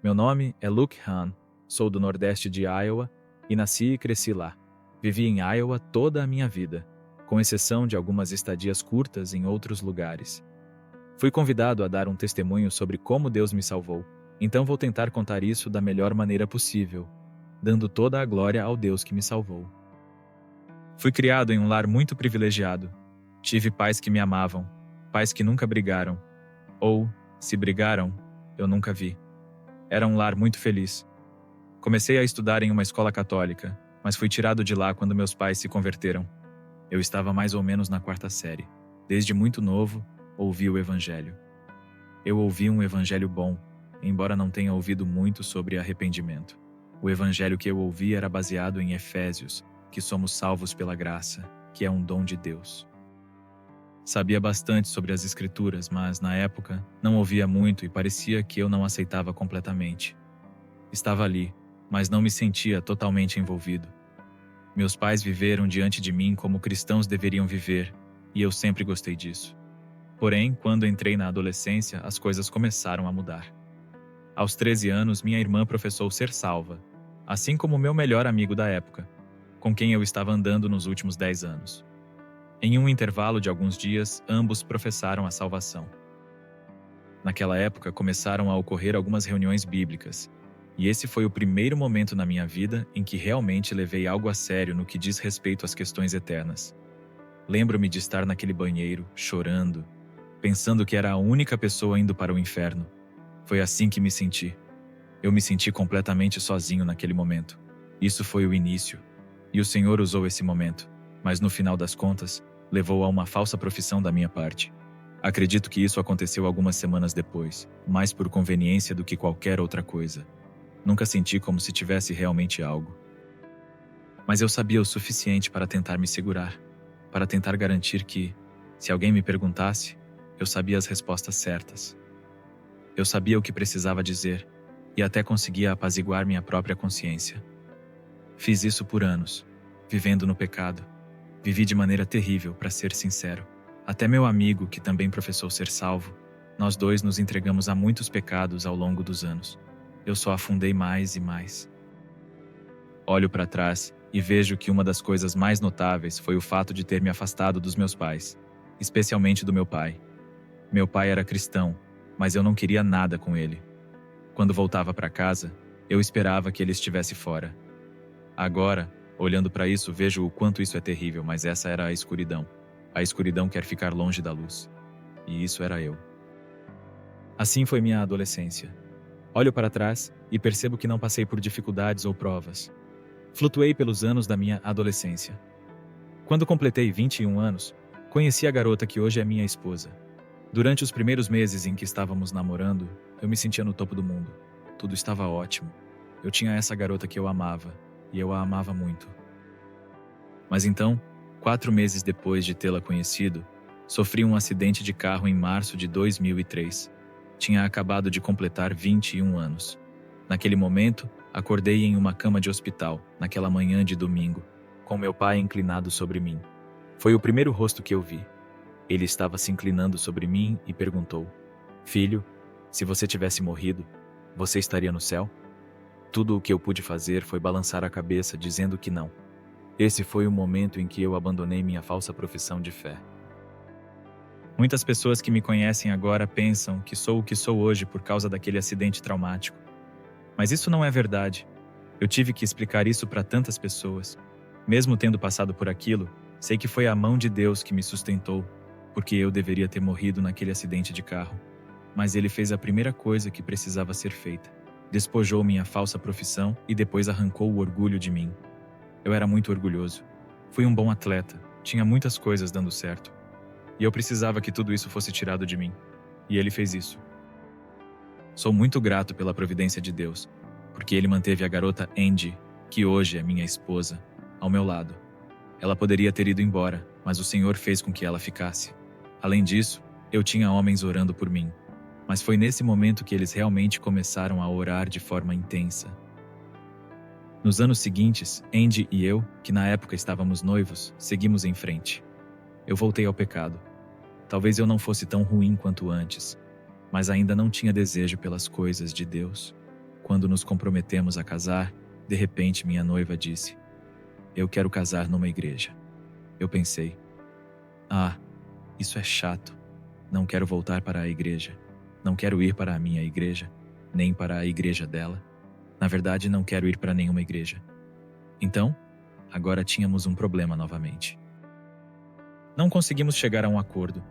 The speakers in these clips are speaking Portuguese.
Meu nome é Luke Han, sou do Nordeste de Iowa e nasci e cresci lá. Vivi em Iowa toda a minha vida, com exceção de algumas estadias curtas em outros lugares. Fui convidado a dar um testemunho sobre como Deus me salvou, então vou tentar contar isso da melhor maneira possível, dando toda a glória ao Deus que me salvou. Fui criado em um lar muito privilegiado. Tive pais que me amavam, pais que nunca brigaram, ou, se brigaram, eu nunca vi. Era um lar muito feliz. Comecei a estudar em uma escola católica, mas fui tirado de lá quando meus pais se converteram. Eu estava mais ou menos na 4ª série. Desde muito novo, ouvi o Evangelho. Eu ouvi um Evangelho bom, embora não tenha ouvido muito sobre arrependimento. O Evangelho que eu ouvi era baseado em Efésios, que somos salvos pela graça, que é um dom de Deus. Sabia bastante sobre as Escrituras, mas, na época, não ouvia muito e parecia que eu não aceitava completamente. Estava ali, mas não me sentia totalmente envolvido. Meus pais viveram diante de mim como cristãos deveriam viver, e eu sempre gostei disso. Porém, quando entrei na adolescência, as coisas começaram a mudar. Aos 13 anos, minha irmã professou ser salva, assim como meu melhor amigo da época, com quem eu estava andando nos últimos 10 anos. Em um intervalo de alguns dias, ambos professaram a salvação. Naquela época, começaram a ocorrer algumas reuniões bíblicas, e esse foi o primeiro momento na minha vida em que realmente levei algo a sério no que diz respeito às questões eternas. Lembro-me de estar naquele banheiro, chorando, pensando que era a única pessoa indo para o inferno. Foi assim que me senti. Eu me senti completamente sozinho naquele momento. Isso foi o início, e o Senhor usou esse momento, mas no final das contas, levou a uma falsa profissão da minha parte. Acredito que isso aconteceu algumas semanas depois, mais por conveniência do que qualquer outra coisa. Nunca senti como se tivesse realmente algo. Mas eu sabia o suficiente para tentar me segurar, para tentar garantir que, se alguém me perguntasse, eu sabia as respostas certas. Eu sabia o que precisava dizer, e até conseguia apaziguar minha própria consciência. Fiz isso por anos, vivendo no pecado. Vivi de maneira terrível, para ser sincero. Até meu amigo, que também professou ser salvo, nós dois nos entregamos a muitos pecados ao longo dos anos. Eu só afundei mais e mais. Olho para trás e vejo que uma das coisas mais notáveis foi o fato de ter me afastado dos meus pais, especialmente do meu pai. Meu pai era cristão, mas eu não queria nada com ele. Quando voltava para casa, eu esperava que ele estivesse fora. Agora, olhando para isso, vejo o quanto isso é terrível, mas essa era a escuridão. A escuridão quer ficar longe da luz. E isso era eu. Assim foi minha adolescência. Olho para trás e percebo que não passei por dificuldades ou provas. Flutuei pelos anos da minha adolescência. Quando completei 21 anos, conheci a garota que hoje é minha esposa. Durante os primeiros meses em que estávamos namorando, eu me sentia no topo do mundo. Tudo estava ótimo. Eu tinha essa garota que eu amava, e eu a amava muito. Mas então, 4 meses depois de tê-la conhecido, sofri um acidente de carro em março de 2003. Tinha acabado de completar 21 anos. Naquele momento, acordei em uma cama de hospital, naquela manhã de domingo, com meu pai inclinado sobre mim. Foi o primeiro rosto que eu vi. Ele estava se inclinando sobre mim e perguntou: "Filho, se você tivesse morrido, você estaria no céu?" Tudo o que eu pude fazer foi balançar a cabeça, dizendo que não. Esse foi o momento em que eu abandonei minha falsa profissão de fé. Muitas pessoas que me conhecem agora pensam que sou o que sou hoje por causa daquele acidente traumático. Mas isso não é verdade. Eu tive que explicar isso para tantas pessoas. Mesmo tendo passado por aquilo, sei que foi a mão de Deus que me sustentou, porque eu deveria ter morrido naquele acidente de carro. Mas Ele fez a primeira coisa que precisava ser feita. Despojou minha falsa profissão e depois arrancou o orgulho de mim. Eu era muito orgulhoso. Fui um bom atleta, tinha muitas coisas dando certo. E eu precisava que tudo isso fosse tirado de mim. E Ele fez isso. Sou muito grato pela providência de Deus, porque Ele manteve a garota Andy, que hoje é minha esposa, ao meu lado. Ela poderia ter ido embora, mas o Senhor fez com que ela ficasse. Além disso, eu tinha homens orando por mim. Mas foi nesse momento que eles realmente começaram a orar de forma intensa. Nos anos seguintes, Andy e eu, que na época estávamos noivos, seguimos em frente. Eu voltei ao pecado. Talvez eu não fosse tão ruim quanto antes, mas ainda não tinha desejo pelas coisas de Deus. quando nos comprometemos a casar, de repente minha noiva disse: "Eu quero casar numa igreja." Eu pensei: "Ah, isso é chato. Não quero voltar para a igreja. Não quero ir para a minha igreja, nem para a igreja dela. Na verdade, não quero ir para nenhuma igreja." Então, agora tínhamos um problema novamente. Não conseguimos chegar a um acordo.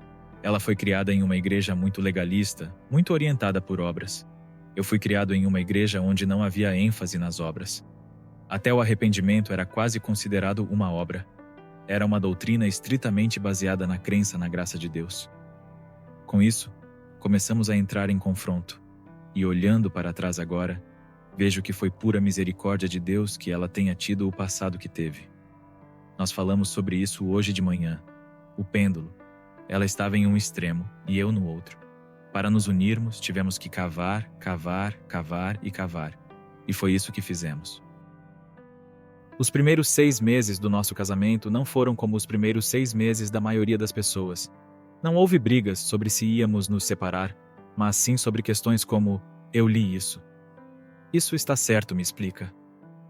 Ela foi criada em uma igreja muito legalista, muito orientada por obras. Eu fui criado em uma igreja onde não havia ênfase nas obras. Até o arrependimento era quase considerado uma obra. Era uma doutrina estritamente baseada na crença na graça de Deus. Com isso, começamos a entrar em confronto. E olhando para trás agora, vejo que foi pura misericórdia de Deus que ela tenha tido o passado que teve. Nós falamos sobre isso hoje de manhã. O pêndulo. Ela estava em um extremo e eu no outro. Para nos unirmos, tivemos que cavar, cavar, cavar e cavar. E foi isso que fizemos. Os primeiros 6 meses do nosso casamento não foram como os primeiros 6 meses da maioria das pessoas. Não houve brigas sobre se íamos nos separar, mas sim sobre questões como: "Eu li isso." "Isso está certo", me explica.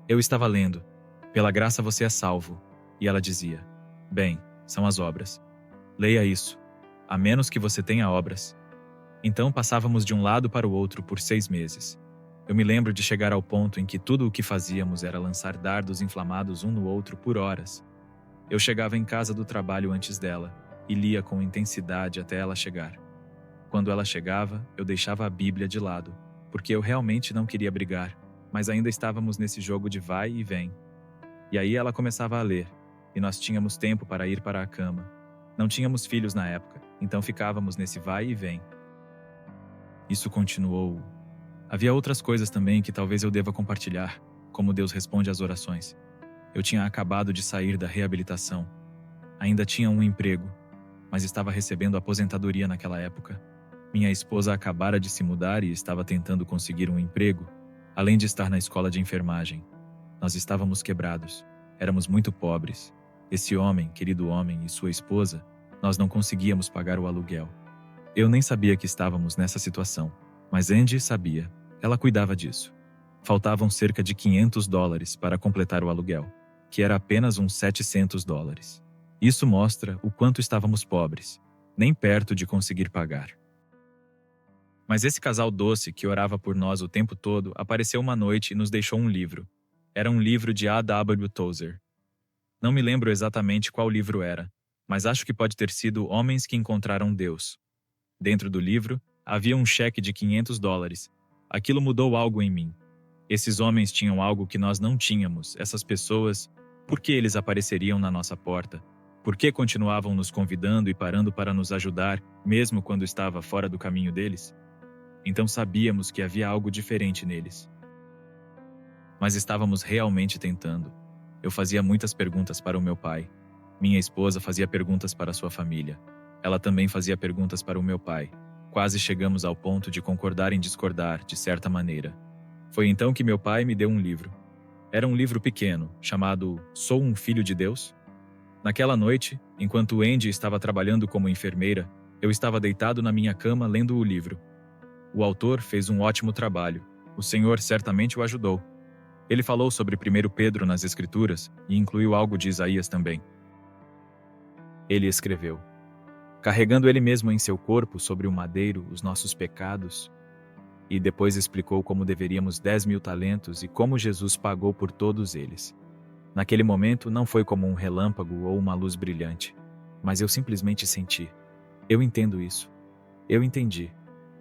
Eu estava lendo: "Pela graça você é salvo." E ela dizia: "Bem, são as obras. Leia isso. A menos que você tenha obras." Então passávamos de um lado para o outro por 6 meses. Eu me lembro de chegar ao ponto em que tudo o que fazíamos era lançar dardos inflamados um no outro por horas. Eu chegava em casa do trabalho antes dela e lia com intensidade até ela chegar. Quando ela chegava, eu deixava a Bíblia de lado, porque eu realmente não queria brigar, mas ainda estávamos nesse jogo de vai e vem. E aí ela começava a ler, e nós tínhamos tempo para ir para a cama. Não tínhamos filhos na época, então ficávamos nesse vai e vem. Isso continuou. Havia outras coisas também que talvez eu deva compartilhar, como Deus responde às orações. Eu tinha acabado de sair da reabilitação. Ainda tinha um emprego, mas estava recebendo aposentadoria naquela época. Minha esposa acabara de se mudar e estava tentando conseguir um emprego, além de estar na escola de enfermagem. Nós estávamos quebrados. Éramos muito pobres. Esse homem, querido homem, e sua esposa, nós não conseguíamos pagar o aluguel. Eu nem sabia que estávamos nessa situação, mas Angie sabia. Ela cuidava disso. Faltavam cerca de $500 para completar o aluguel, que era apenas uns $700. Isso mostra o quanto estávamos pobres, nem perto de conseguir pagar. Mas esse casal doce que orava por nós o tempo todo apareceu uma noite e nos deixou um livro. Era um livro de A.W. Tozer. Não me lembro exatamente qual livro era, mas acho que pode ter sido Homens que Encontraram Deus. Dentro do livro, havia um cheque de $500. Aquilo mudou algo em mim. Esses homens tinham algo que nós não tínhamos. Essas pessoas, por que eles apareceriam na nossa porta? Por que continuavam nos convidando e parando para nos ajudar, mesmo quando estava fora do caminho deles? Então sabíamos que havia algo diferente neles. Mas estávamos realmente tentando. Eu fazia muitas perguntas para o meu pai. Minha esposa fazia perguntas para sua família. Ela também fazia perguntas para o meu pai. Quase chegamos ao ponto de concordar em discordar, de certa maneira. Foi então que meu pai me deu um livro. Era um livro pequeno, chamado Sou um Filho de Deus? Naquela noite, enquanto Andy estava trabalhando como enfermeira, eu estava deitado na minha cama lendo o livro. O autor fez um ótimo trabalho. O Senhor certamente o ajudou. Ele falou sobre 1 Pedro nas Escrituras e incluiu algo de Isaías também. Ele escreveu: carregando ele mesmo em seu corpo sobre o madeiro os nossos pecados, e depois explicou como deveríamos 10.000 talentos e como Jesus pagou por todos eles. Naquele momento não foi como um relâmpago ou uma luz brilhante, mas eu simplesmente senti. Eu entendo isso. Eu entendi.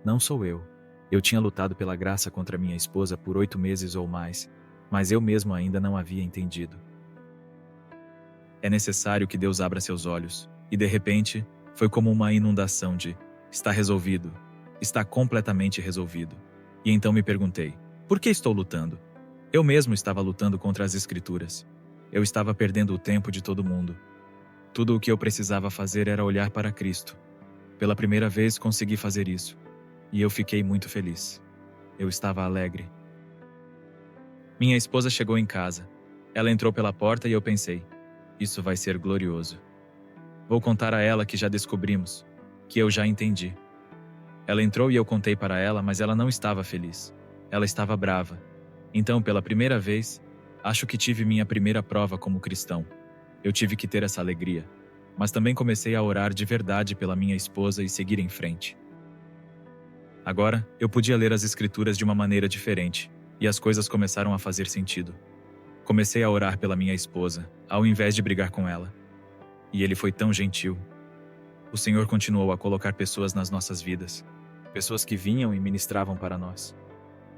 Não sou eu. Eu tinha lutado pela graça contra minha esposa por 8 meses ou mais, mas eu mesmo ainda não havia entendido. É necessário que Deus abra seus olhos, e de repente, foi como uma inundação de: está resolvido, está completamente resolvido. E então me perguntei: por que estou lutando? Eu mesmo estava lutando contra as Escrituras. Eu estava perdendo o tempo de todo mundo. Tudo o que eu precisava fazer era olhar para Cristo. Pela primeira vez consegui fazer isso, e eu fiquei muito feliz. Eu estava alegre. Minha esposa chegou em casa. Ela entrou pela porta e eu pensei: isso vai ser glorioso. Vou contar a ela que já descobrimos, que eu já entendi. Ela entrou e eu contei para ela, mas ela não estava feliz. ela estava brava. Então, pela primeira vez, acho que tive minha primeira prova como cristão. Eu tive que ter essa alegria. Mas também comecei a orar de verdade pela minha esposa e seguir em frente. Agora, eu podia ler as escrituras de uma maneira diferente, e as coisas começaram a fazer sentido. Comecei a orar pela minha esposa, ao invés de brigar com ela. E ele foi tão gentil. O Senhor continuou a colocar pessoas nas nossas vidas, pessoas que vinham e ministravam para nós.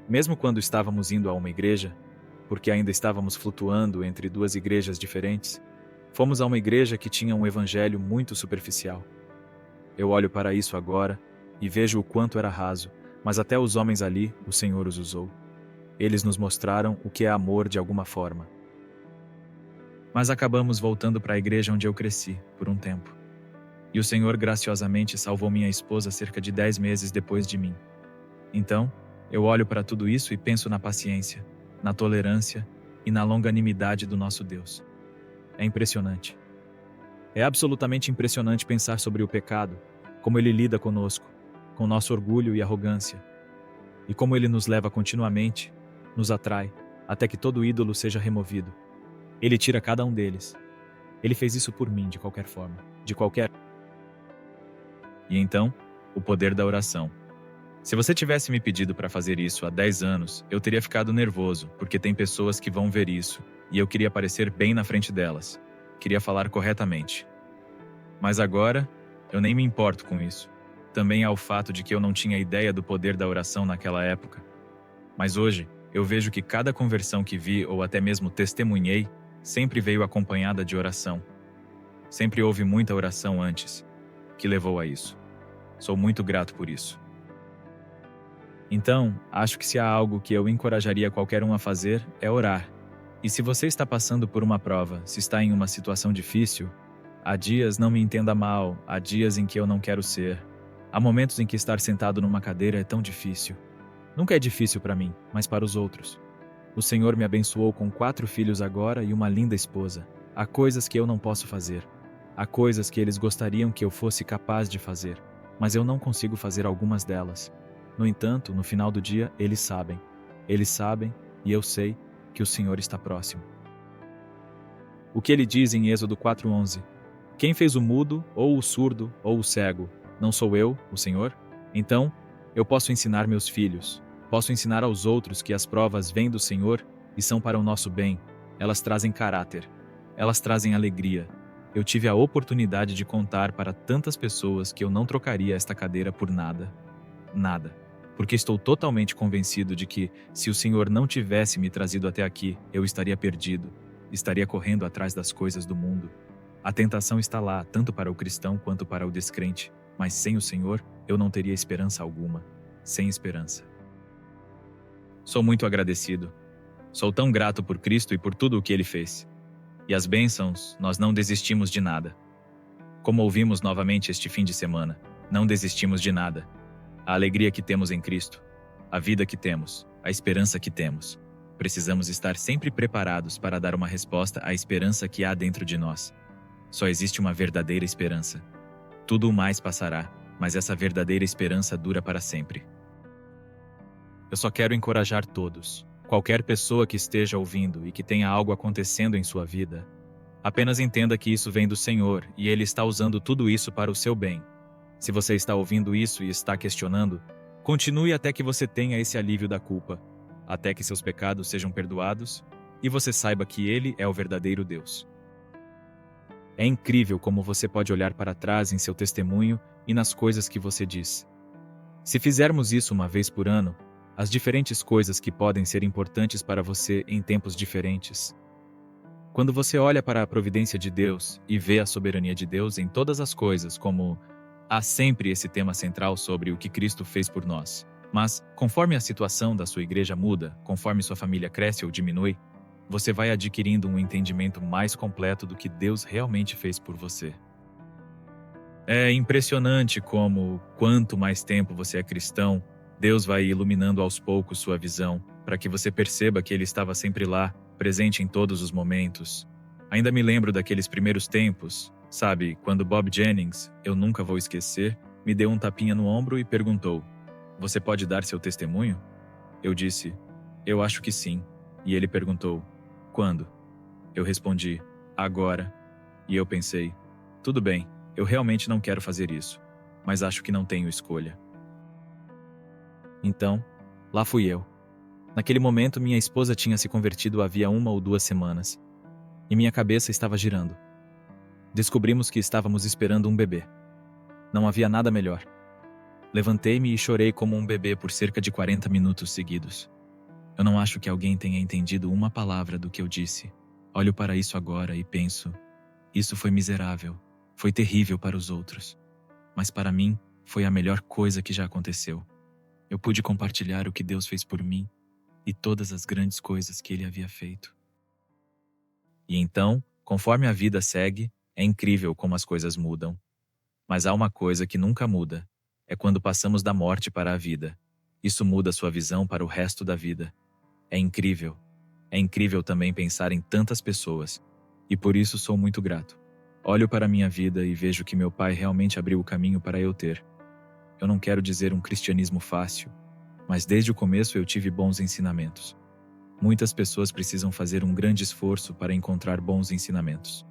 Mesmo quando estávamos indo a uma igreja, porque ainda estávamos flutuando entre duas igrejas diferentes, fomos a uma igreja que tinha um evangelho muito superficial. Eu olho para isso agora e vejo o quanto era raso, mas até os homens ali, o Senhor os usou. Eles nos mostraram o que é amor de alguma forma. Mas acabamos voltando para a igreja onde eu cresci, por um tempo. E o Senhor graciosamente salvou minha esposa cerca de 10 meses depois de mim. Então, eu olho para tudo isso e penso na paciência, na tolerância e na longanimidade do nosso Deus. É impressionante. É absolutamente impressionante pensar sobre o pecado, como ele lida conosco, com nosso orgulho e arrogância, e como ele nos leva continuamente, nos atrai, até que todo ídolo seja removido. Ele tira cada um deles. Ele fez isso por mim de qualquer forma, de qualquer... E então, o poder da oração. Se você tivesse me pedido para fazer isso há 10 anos, eu teria ficado nervoso, porque tem pessoas que vão ver isso, e eu queria aparecer bem na frente delas. Queria falar corretamente. Mas agora, eu nem me importo com isso. Também há o fato de que eu não tinha ideia do poder da oração naquela época. Mas hoje, eu vejo que cada conversão que vi ou até mesmo testemunhei sempre veio acompanhada de oração. Sempre houve muita oração antes, que levou a isso. Sou muito grato por isso. Então, acho que se há algo que eu encorajaria qualquer um a fazer, é orar. E se você está passando por uma prova, se está em uma situação difícil, há dias, não me entenda mal, há dias em que eu não quero ser. Há momentos em que estar sentado numa cadeira é tão difícil. Nunca é difícil para mim, mas para os outros. O Senhor me abençoou com 4 filhos agora e uma linda esposa. Há coisas que eu não posso fazer. Há coisas que eles gostariam que eu fosse capaz de fazer, mas eu não consigo fazer algumas delas. No entanto, no final do dia, eles sabem. Eles sabem, e eu sei, que o Senhor está próximo. O que ele diz em Êxodo 4:11? Quem fez o mudo, ou o surdo, ou o cego? Não sou eu, o Senhor? Então, eu posso ensinar meus filhos. Posso ensinar aos outros que as provas vêm do Senhor e são para o nosso bem. Elas trazem caráter. Elas trazem alegria. Eu tive a oportunidade de contar para tantas pessoas que eu não trocaria esta cadeira por nada. Nada. Porque estou totalmente convencido de que, se o Senhor não tivesse me trazido até aqui, eu estaria perdido. Estaria correndo atrás das coisas do mundo. A tentação está lá, tanto para o cristão quanto para o descrente. Mas sem o Senhor, eu não teria esperança alguma. Sem esperança. Sou muito agradecido. Sou tão grato por Cristo e por tudo o que Ele fez. E as bênçãos, nós não desistimos de nada. Como ouvimos novamente este fim de semana, não desistimos de nada. A alegria que temos em Cristo, a vida que temos, a esperança que temos. Precisamos estar sempre preparados para dar uma resposta à esperança que há dentro de nós. Só existe uma verdadeira esperança. Tudo o mais passará, mas essa verdadeira esperança dura para sempre. Eu só quero encorajar todos, qualquer pessoa que esteja ouvindo e que tenha algo acontecendo em sua vida. Apenas entenda que isso vem do Senhor e Ele está usando tudo isso para o seu bem. Se você está ouvindo isso e está questionando, continue até que você tenha esse alívio da culpa, até que seus pecados sejam perdoados e você saiba que Ele é o verdadeiro Deus. É incrível como você pode olhar para trás em seu testemunho e nas coisas que você diz. Se fizermos isso uma vez por ano, as diferentes coisas que podem ser importantes para você em tempos diferentes. Quando você olha para a providência de Deus e vê a soberania de Deus em todas as coisas, como há sempre esse tema central sobre o que Cristo fez por nós. Mas, conforme a situação da sua igreja muda, conforme sua família cresce ou diminui, você vai adquirindo um entendimento mais completo do que Deus realmente fez por você. É impressionante como, quanto mais tempo você é cristão, Deus vai iluminando aos poucos sua visão, para que você perceba que Ele estava sempre lá, presente em todos os momentos. Ainda me lembro daqueles primeiros tempos, sabe, quando Bob Jennings, eu nunca vou esquecer, me deu um tapinha no ombro e perguntou: "Você pode dar seu testemunho?" Eu disse: eu acho que sim. E ele perguntou: quando? Eu respondi: agora. E eu pensei: tudo bem, eu realmente não quero fazer isso, mas acho que não tenho escolha. Então, lá fui eu. Naquele momento, minha esposa tinha se convertido havia 1 ou 2 semanas, e minha cabeça estava girando. Descobrimos que estávamos esperando um bebê. Não havia nada melhor. Levantei-me e chorei como um bebê por cerca de 40 minutos seguidos. Eu não acho que alguém tenha entendido uma palavra do que eu disse. Olho para isso agora e penso: isso foi miserável, foi terrível para os outros. Mas para mim, foi a melhor coisa que já aconteceu. Eu pude compartilhar o que Deus fez por mim e todas as grandes coisas que Ele havia feito. E então, conforme a vida segue, é incrível como as coisas mudam. Mas há uma coisa que nunca muda: é quando passamos da morte para a vida. Isso muda sua visão para o resto da vida. É incrível. É incrível também pensar em tantas pessoas. E por isso sou muito grato. Olho para minha vida e vejo que meu pai realmente abriu o caminho para eu ter. Eu não quero dizer um cristianismo fácil, mas desde o começo eu tive bons ensinamentos. Muitas pessoas precisam fazer um grande esforço para encontrar bons ensinamentos.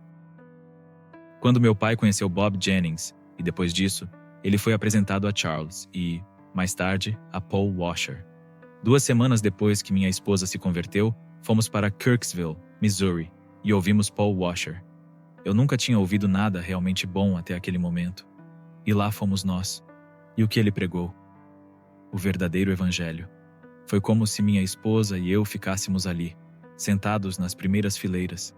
Quando meu pai conheceu Bob Jennings, e depois disso, ele foi apresentado a Charles e, mais tarde, a Paul Washer. 2 semanas depois que minha esposa se converteu, fomos para Kirksville, Missouri, e ouvimos Paul Washer. Eu nunca tinha ouvido nada realmente bom até aquele momento. E lá fomos nós. E o que ele pregou? O verdadeiro evangelho. Foi como se minha esposa e eu ficássemos ali, sentados nas primeiras fileiras,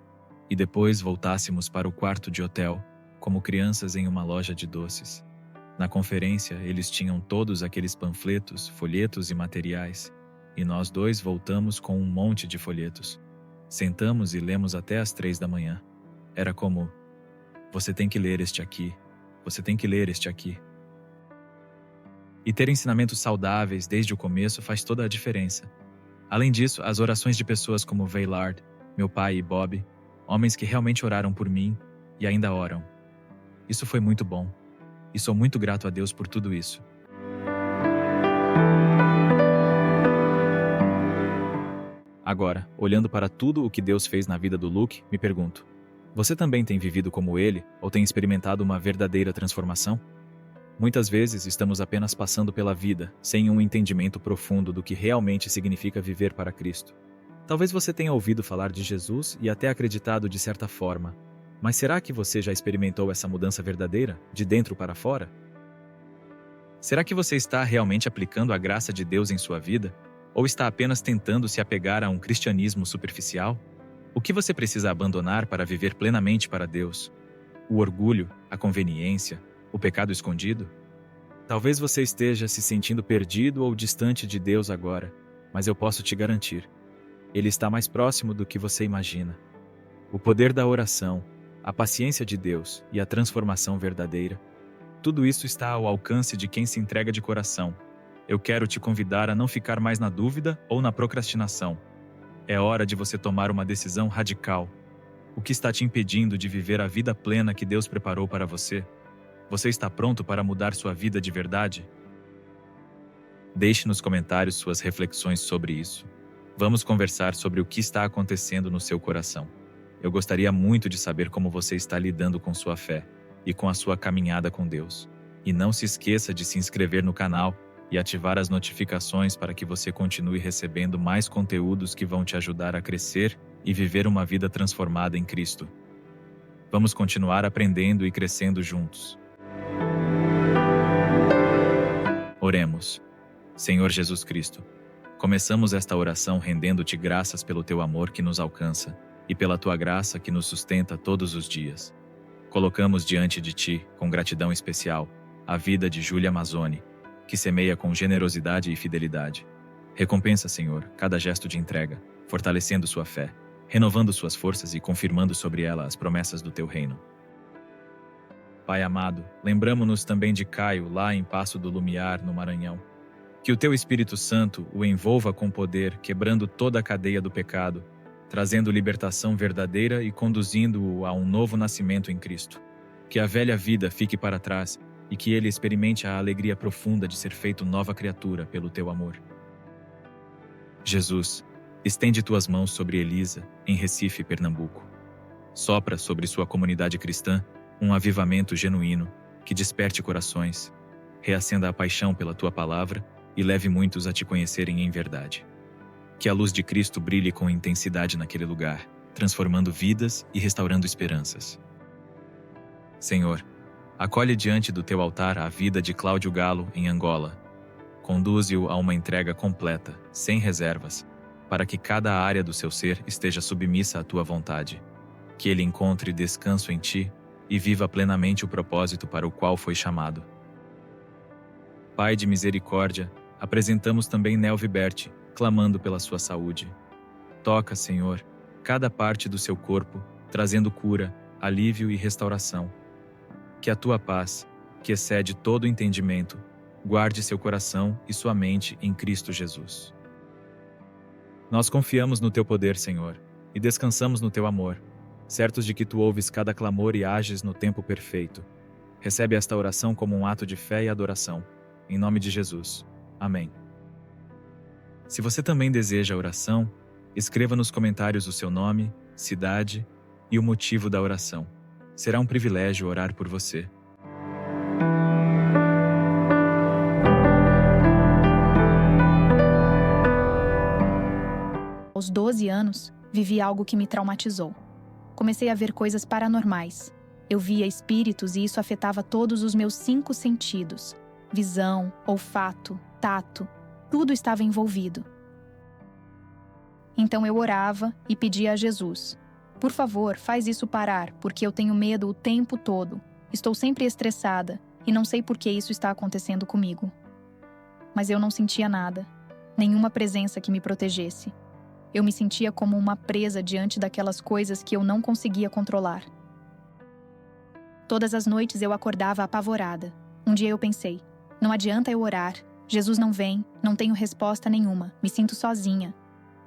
e depois voltássemos para o quarto de hotel, como crianças em uma loja de doces. Na conferência, eles tinham todos aqueles panfletos, folhetos e materiais, e nós dois voltamos com um monte de folhetos. Sentamos e lemos até às 3 da manhã. Era como: você tem que ler este aqui, você tem que ler este aqui. E ter ensinamentos saudáveis desde o começo faz toda a diferença. Além disso, as orações de pessoas como Vailard, meu pai e Bob, homens que realmente oraram por mim e ainda oram. Isso foi muito bom. E sou muito grato a Deus por tudo isso. Agora, olhando para tudo o que Deus fez na vida do Luke, me pergunto: você também tem vivido como ele ou tem experimentado uma verdadeira transformação? Muitas vezes estamos apenas passando pela vida, sem um entendimento profundo do que realmente significa viver para Cristo. Talvez você tenha ouvido falar de Jesus e até acreditado de certa forma, mas será que você já experimentou essa mudança verdadeira, de dentro para fora? Será que você está realmente aplicando a graça de Deus em sua vida? Ou está apenas tentando se apegar a um cristianismo superficial? O que você precisa abandonar para viver plenamente para Deus? O orgulho, a conveniência, o pecado escondido? Talvez você esteja se sentindo perdido ou distante de Deus agora, mas eu posso te garantir: Ele está mais próximo do que você imagina. O poder da oração, a paciência de Deus e a transformação verdadeira, tudo isso está ao alcance de quem se entrega de coração. Eu quero te convidar a não ficar mais na dúvida ou na procrastinação. É hora de você tomar uma decisão radical. O que está te impedindo de viver a vida plena que Deus preparou para você? Você está pronto para mudar sua vida de verdade? Deixe nos comentários suas reflexões sobre isso. Vamos conversar sobre o que está acontecendo no seu coração. Eu gostaria muito de saber como você está lidando com sua fé e com a sua caminhada com Deus. E não se esqueça de se inscrever no canal e ativar as notificações para que você continue recebendo mais conteúdos que vão te ajudar a crescer e viver uma vida transformada em Cristo. Vamos continuar aprendendo e crescendo juntos. Oremos. Senhor Jesus Cristo, começamos esta oração rendendo-te graças pelo teu amor que nos alcança e pela tua graça que nos sustenta todos os dias. Colocamos diante de ti, com gratidão especial, a vida de Júlia Mazzoni, que semeia com generosidade e fidelidade. Recompensa, Senhor, cada gesto de entrega, fortalecendo sua fé, renovando suas forças e confirmando sobre ela as promessas do teu reino. Pai amado, lembramo-nos também de Caio, lá em Passo do Lumiar, no Maranhão. Que o teu Espírito Santo o envolva com poder, quebrando toda a cadeia do pecado, trazendo libertação verdadeira e conduzindo-o a um novo nascimento em Cristo. Que a velha vida fique para trás e que ele experimente a alegria profunda de ser feito nova criatura pelo teu amor. Jesus, estende tuas mãos sobre Elisa, em Recife, Pernambuco. Sopra sobre sua comunidade cristã um avivamento genuíno que desperte corações, reacenda a paixão pela tua palavra e leve muitos a te conhecerem em verdade. Que a luz de Cristo brilhe com intensidade naquele lugar, transformando vidas e restaurando esperanças. Senhor, acolhe diante do teu altar a vida de Cláudio Galo em Angola. Conduze-o a uma entrega completa, sem reservas, para que cada área do seu ser esteja submissa à tua vontade. Que ele encontre descanso em ti e viva plenamente o propósito para o qual foi chamado. Pai de misericórdia, apresentamos também Nelvi Berti, clamando pela sua saúde. Toca, Senhor, cada parte do seu corpo, trazendo cura, alívio e restauração. Que a tua paz, que excede todo entendimento, guarde seu coração e sua mente em Cristo Jesus. Nós confiamos no teu poder, Senhor, e descansamos no teu amor, certos de que tu ouves cada clamor e ages no tempo perfeito. Recebe esta oração como um ato de fé e adoração. Em nome de Jesus. Amém. Se você também deseja a oração, escreva nos comentários o seu nome, cidade e o motivo da oração. Será um privilégio orar por você. Aos 12 anos, vivi algo que me traumatizou. Comecei a ver coisas paranormais. Eu via espíritos e isso afetava todos os meus 5 sentidos. Visão, olfato, tato, tudo estava envolvido. Então eu orava e pedia a Jesus: por favor, faz isso parar, porque eu tenho medo o tempo todo. Estou sempre estressada e não sei por que isso está acontecendo comigo. Mas eu não sentia nada, nenhuma presença que me protegesse. Eu me sentia como uma presa diante daquelas coisas que eu não conseguia controlar. Todas as noites eu acordava apavorada. Um dia eu pensei: não adianta eu orar, Jesus não vem, não tenho resposta nenhuma, me sinto sozinha.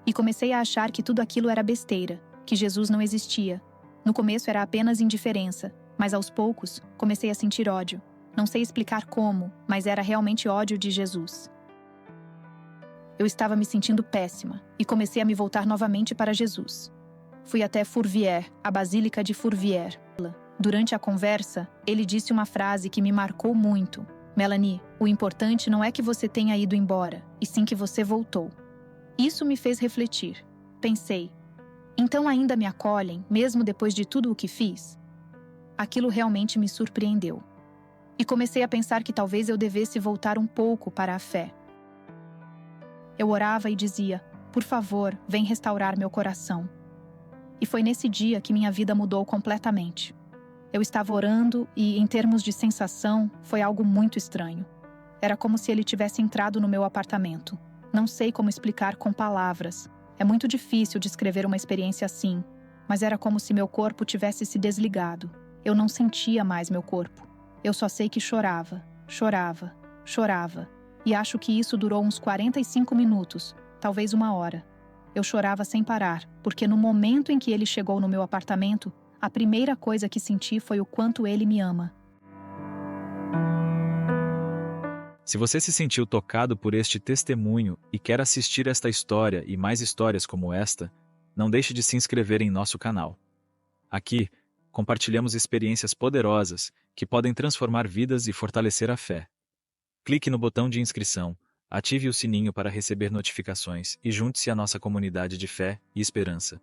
E comecei a achar que tudo aquilo era besteira, que Jesus não existia. No começo era apenas indiferença, mas aos poucos comecei a sentir ódio. Não sei explicar como, mas era realmente ódio de Jesus. Eu estava me sentindo péssima e comecei a me voltar novamente para Jesus. Fui até Fourvière, a Basílica de Fourvière. Durante a conversa, ele disse uma frase que me marcou muito. Melanie, o importante não é que você tenha ido embora, e sim que você voltou. Isso me fez refletir. Pensei: então ainda me acolhem, mesmo depois de tudo o que fiz? Aquilo realmente me surpreendeu. E comecei a pensar que talvez eu devesse voltar um pouco para a fé. Eu orava e dizia: por favor, vem restaurar meu coração. E foi nesse dia que minha vida mudou completamente. Eu estava orando e, em termos de sensação, foi algo muito estranho. Era como se ele tivesse entrado no meu apartamento. Não sei como explicar com palavras. É muito difícil descrever uma experiência assim, mas era como se meu corpo tivesse se desligado. Eu não sentia mais meu corpo. Eu só sei que chorava, chorava, chorava. E acho que isso durou uns 45 minutos, talvez 1 hora. Eu chorava sem parar, porque no momento em que ele chegou no meu apartamento, a primeira coisa que senti foi o quanto ele me ama. Se você se sentiu tocado por este testemunho e quer assistir esta história e mais histórias como esta, não deixe de se inscrever em nosso canal. Aqui, compartilhamos experiências poderosas que podem transformar vidas e fortalecer a fé. Clique no botão de inscrição, ative o sininho para receber notificações e junte-se à nossa comunidade de fé e esperança.